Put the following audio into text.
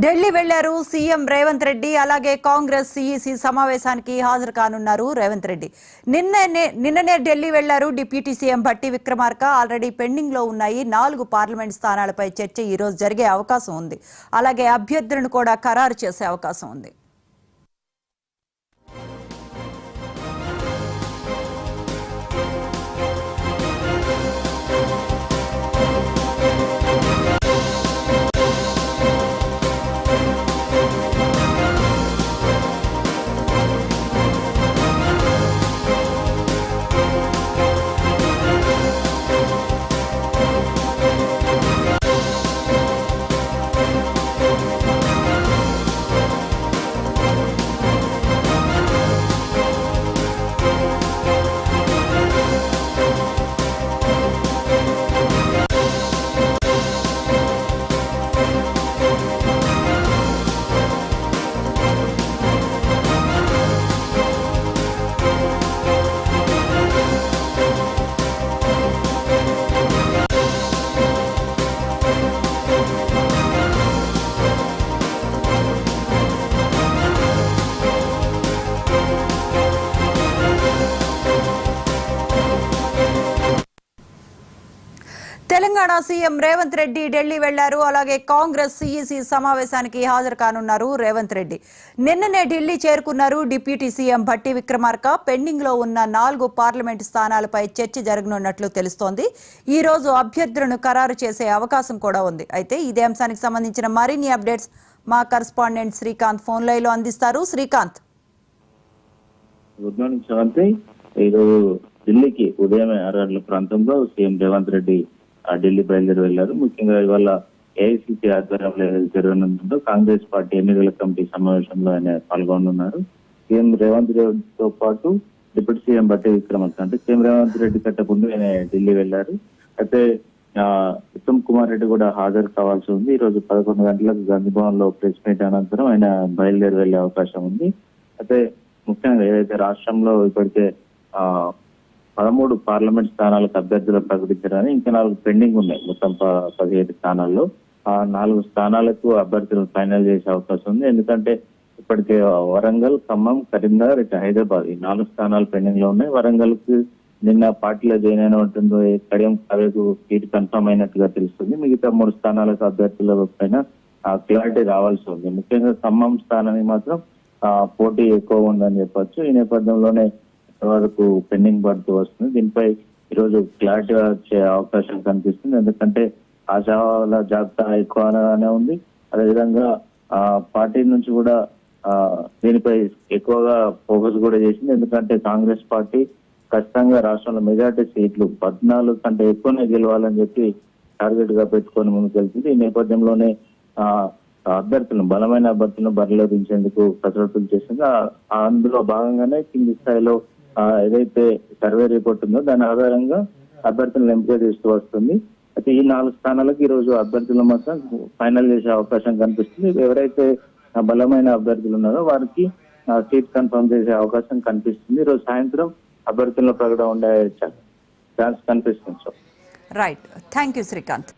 ఢిల్లీ వెళ్లారు సీఎం రేవంత్ రెడ్డి. అలాగే కాంగ్రెస్ సిఈసి సమావేశానికి హాజరు కానున్నారు రేవంత్ రెడ్డి. నిన్ననే ఢిల్లీ వెళ్లారు deputy CM Bhatti Vikramarka. Already pending లో ఉన్నాయి 4 పార్లమెంట్ స్థానాలపై చర్చ ఈ రోజు జరిగే అవకాశం ఉంది. అలాగే అభ్యర్థులను కూడా ఖరారు చేసే అవకాశం ఉంది. తెలంగాణ సీఎం రేవంత్ రెడ్డి ఢిల్లీ వెళ్లారు. అలాగే కాంగ్రెస్ సిఈసి సమావేశానికి హాజరు కానున్నారు రేవంత్ రెడ్డి. నిన్ననే ఢిల్లీ చేరుకున్నారు deputy CM Bhatti Vikramarka. Pending లో ఉన్న 4 పార్లమెంటు స్థానాలపై చర్చ జరగనున్నట్లు తెలుస్తోంది. ఈ రోజు అభ్యర్థులను ఖరారు చేసే అవకాశం కూడా ఉంది. అయితే ఇదే అంశానికి సంబంధించిన మరిన్ని అప్డేట్స్ మా కరెస్పాండెంట్ శ్రీకాంత్ ఫోన్ లైన్ లో అందిస్తారు. Srikanth, good morning Sravanthi. ఈరోజు ఢిల్లీకి ఉదయం 6 గంటల ప్రాంతంలో సీఎం రేవంత్ రెడ్డి ఢిల్లీ బయలుదేరి వెళ్లారు. ముఖ్యంగా ఇవాళ ఏఐసిసి ఆధ్వర్యంలో జరగనుందో కాంగ్రెస్ పార్టీ ఎన్నికల కమిటీ సమావేశంలో ఆయన పాల్గొనున్నారు. సీఎం రేవంత్ రెడ్డితో పాటు డిప్యూటీ సీఎం భట్టి విక్రమార్క, అంటే సీఎం రేవంత్ రెడ్డి కంటే ముందు ఆయన ఢిల్లీ వెళ్లారు. అయితే ఉత్తమ్ కుమార్ రెడ్డి కూడా హాజరు కావాల్సి ఉంది. ఈ రోజు 11 గంటలకు గాంధీ భవన్ లో ప్రెస్ మీట్ అనంతరం ఆయన బయలుదేరి వెళ్లే అవకాశం ఉంది. అయితే ముఖ్యంగా ఏదైతే రాష్ట్రంలో ఇప్పటికే 13 పార్లమెంట్ స్థానాలకు అభ్యర్థులు ప్రకటించారని, ఇంకా 4 పెండింగ్ ఉన్నాయి. మొత్తం 17 స్థానాల్లో 4 స్థానాలకు అభ్యర్థులు ఫైనల్ చేసే అవకాశం ఉంది. ఎందుకంటే ఇప్పటికే వరంగల్, ఖమ్మం, కరీంనగర్, ఇక హైదరాబాద్ ఈ 4 స్థానాలు పెండింగ్ లో ఉన్నాయి. వరంగల్ కి నిన్న పార్టీలో జాయిన్ అయిన ఉంటుందో కడియం కావ్యకు సీట్ కన్ఫర్మ్ అయినట్టుగా తెలుస్తుంది. మిగతా 3 స్థానాలకు అభ్యర్థుల పైన క్లారిటీ రావాల్సి ఉంది. ముఖ్యంగా ఖమ్మం స్థానానికి మాత్రం పోటీ ఎక్కువ ఉందని చెప్పొచ్చు. ఈ నేపథ్యంలోనే వరకు పెండింగ్ పడుతూ వస్తుంది. దీనిపై ఈరోజు క్లారిటీ వచ్చే అవకాశం కనిపిస్తుంది. ఎందుకంటే ఆశావాల జాబితా ఎక్కువగానే ఉంది. అదేవిధంగా పార్టీ నుంచి కూడా దీనిపై ఎక్కువగా ఫోకస్ కూడా చేసింది. ఎందుకంటే కాంగ్రెస్ పార్టీ ఖచ్చితంగా రాష్ట్రంలో మెజార్టీ సీట్లు 14 కంటే ఎక్కువనే గెలవాలని చెప్పి టార్గెట్ గా పెట్టుకొని ముందుకెళ్తుంది. ఈ నేపథ్యంలోనే అభ్యర్థులను, బలమైన అభ్యర్థులను బరిలో దించేందుకు కసరత్తులు చేసింది. అందులో భాగంగానే కింది స్థాయిలో ఏదైతే సర్వే రిపోర్ట్ ఉందో దాని ఆధారంగా అభ్యర్థులను ఎంపిక చేస్తూ వస్తుంది. అయితే ఈ 4 స్థానాలకు ఈ రోజు అభ్యర్థులు మాత్రం ఫైనల్ చేసే అవకాశం కనిపిస్తుంది. ఎవరైతే బలమైన అభ్యర్థులు ఉన్నారో వారికి సీట్ కన్ఫర్మ్ చేసే అవకాశం కనిపిస్తుంది. ఈ రోజు సాయంత్రం అభ్యర్థుల ప్రకటన ఉండే ఛాన్స్ కనిపిస్తుంది. Right, thank you Srikanth.